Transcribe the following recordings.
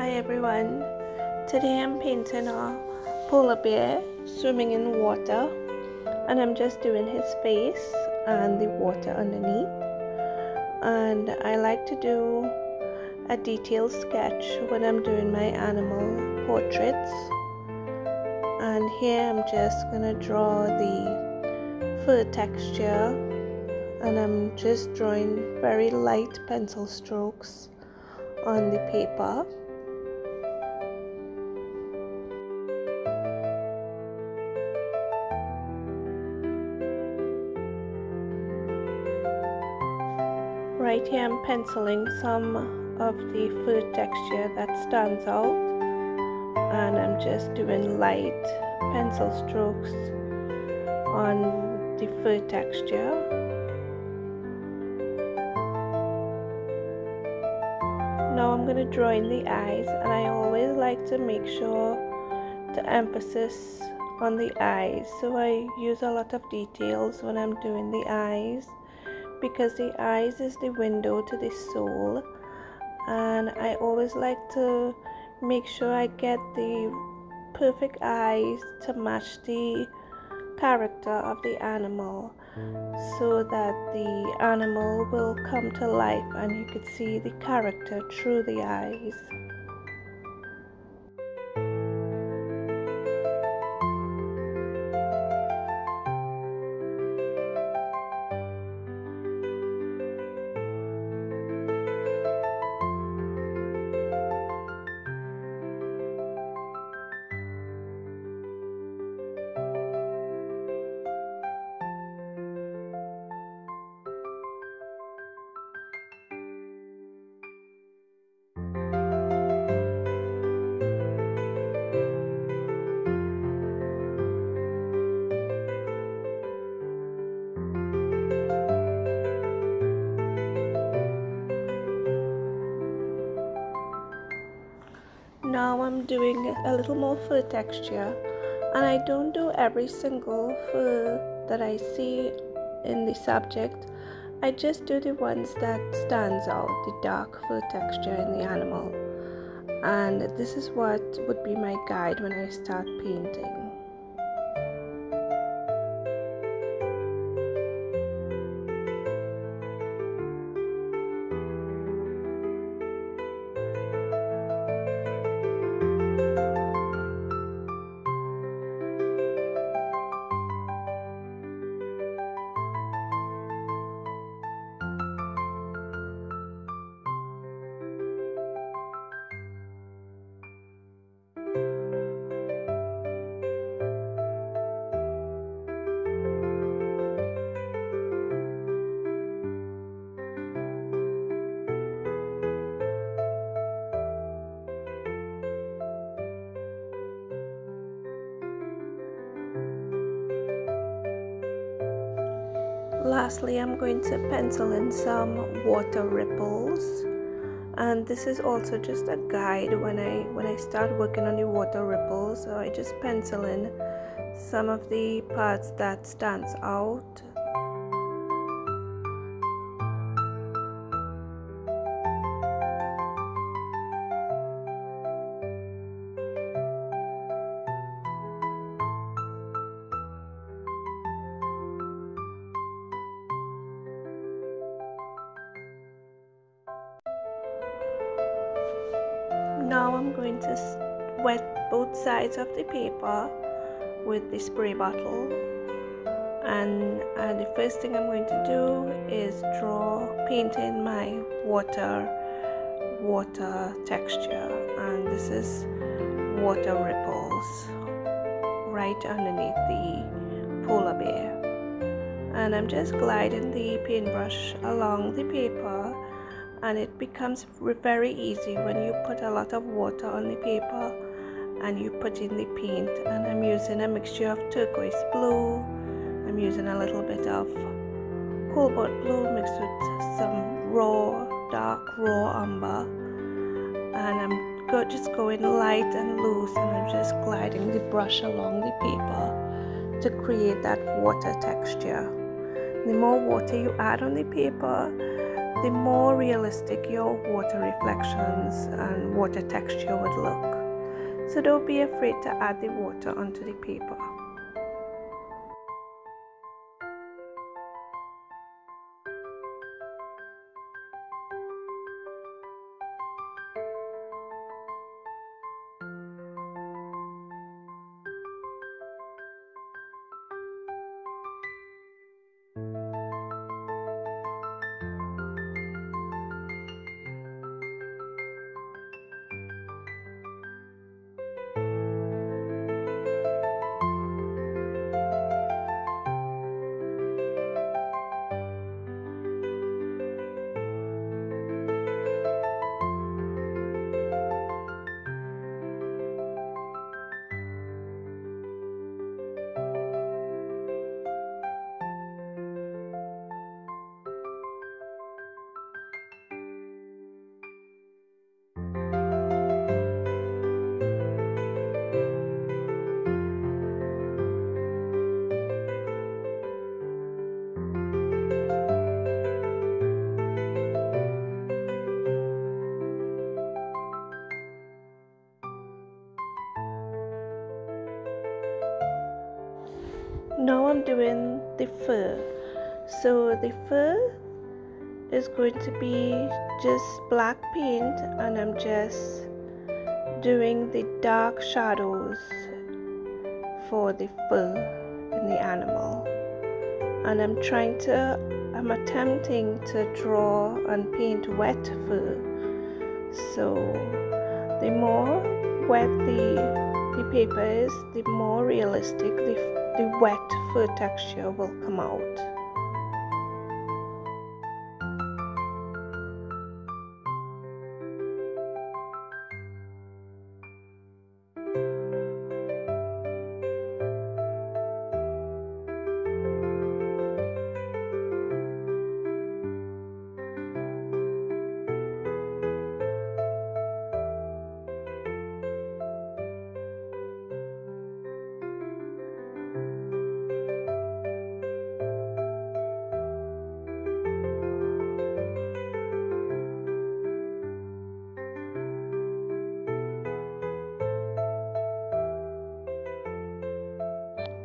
Hi everyone, today I'm painting a polar bear swimming in water, and I'm just doing his face and the water underneath. And I like to do a detailed sketch when I'm doing my animal portraits. And here I'm just gonna draw the fur texture, and I'm just drawing very light pencil strokes on the paper. Right here I'm penciling some of the fur texture that stands out, and I'm just doing light pencil strokes on the fur texture. Now I'm going to draw in the eyes, and I always like to make sure to emphasis on the eyes, so I use a lot of details when I'm doing the eyes, because the eyes is the window to the soul, and I always like to make sure I get the perfect eyes to match the character of the animal, so that the animal will come to life and you could see the character through the eyes. Now I'm doing a little more fur texture, and I don't do every single fur that I see in the subject. I just do the ones that stands out, the dark fur texture in the animal, and this is what would be my guide when I start painting. Lastly, I'm going to pencil in some water ripples, and this is also just a guide when I start working on the water ripples. So I just pencil in some of the parts that stands out. Now I'm going to wet both sides of the paper with the spray bottle, and the first thing I'm going to do is paint in my water texture, and this is water ripples right underneath the polar bear, and I'm just gliding the paintbrush along the paper. And it becomes very easy when you put a lot of water on the paper and you put in the paint. And I'm using a mixture of turquoise blue, I'm using a little bit of cobalt blue mixed with some dark raw umber, and I'm just going light and loose, and I'm just gliding the brush along the paper to create that water texture. The more water you add on the paper, the more realistic your water reflections and water texture would look. So don't be afraid to add the water onto the paper. Now I'm doing the fur. So the fur is going to be just black paint, and I'm just doing the dark shadows for the fur in the animal. And I'm attempting to draw and paint wet fur. So the more wet the paper is, the more realistic the wet fur texture will come out.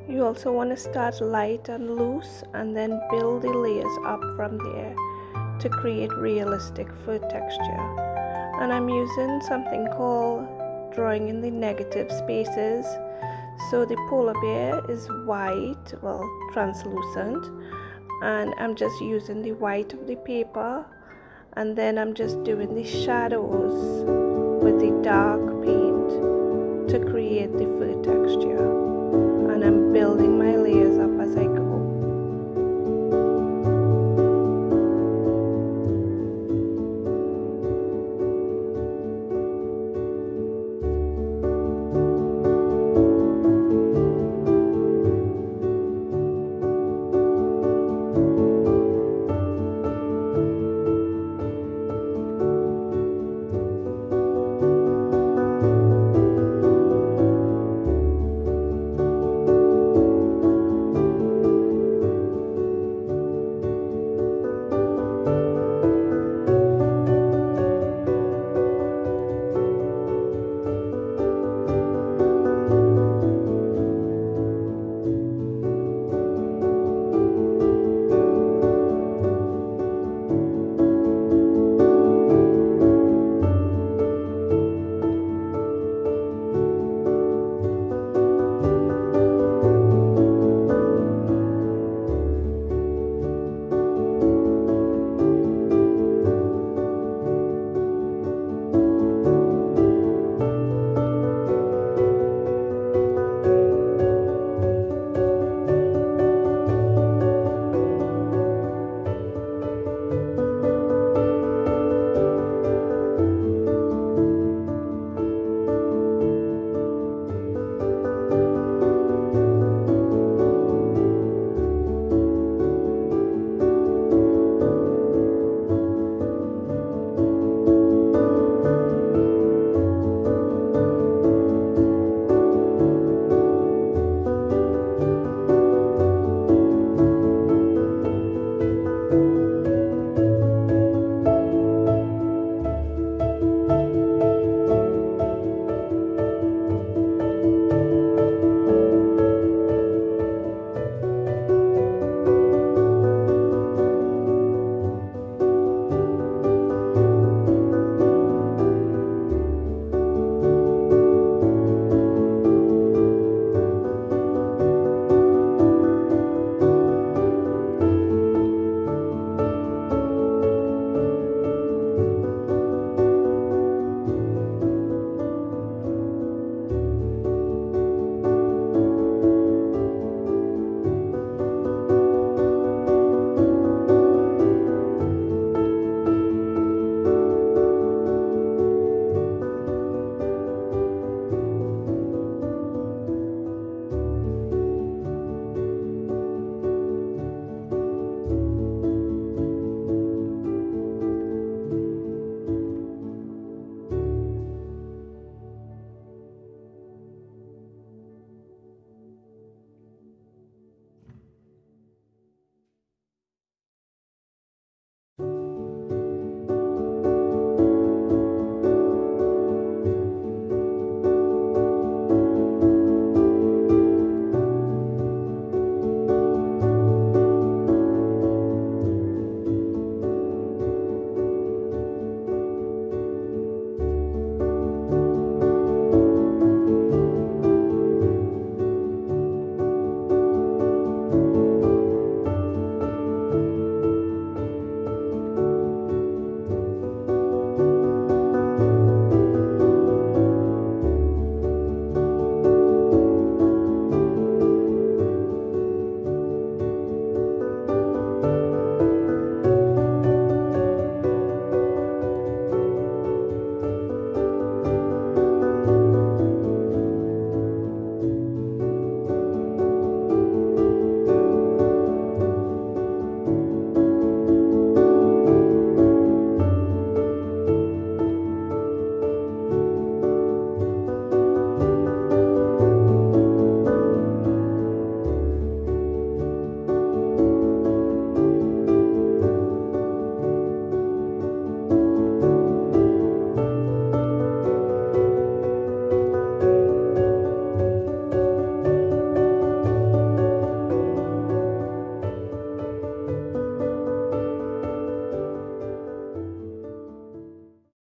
You also want to start light and loose and then build the layers up from there to create realistic fur texture. And I'm using something called drawing in the negative spaces. So the polar bear is white, well, translucent, and I'm just using the white of the paper, and then I'm just doing the shadows with the dark paint to create the fur texture. And I'm building my layers up as I go.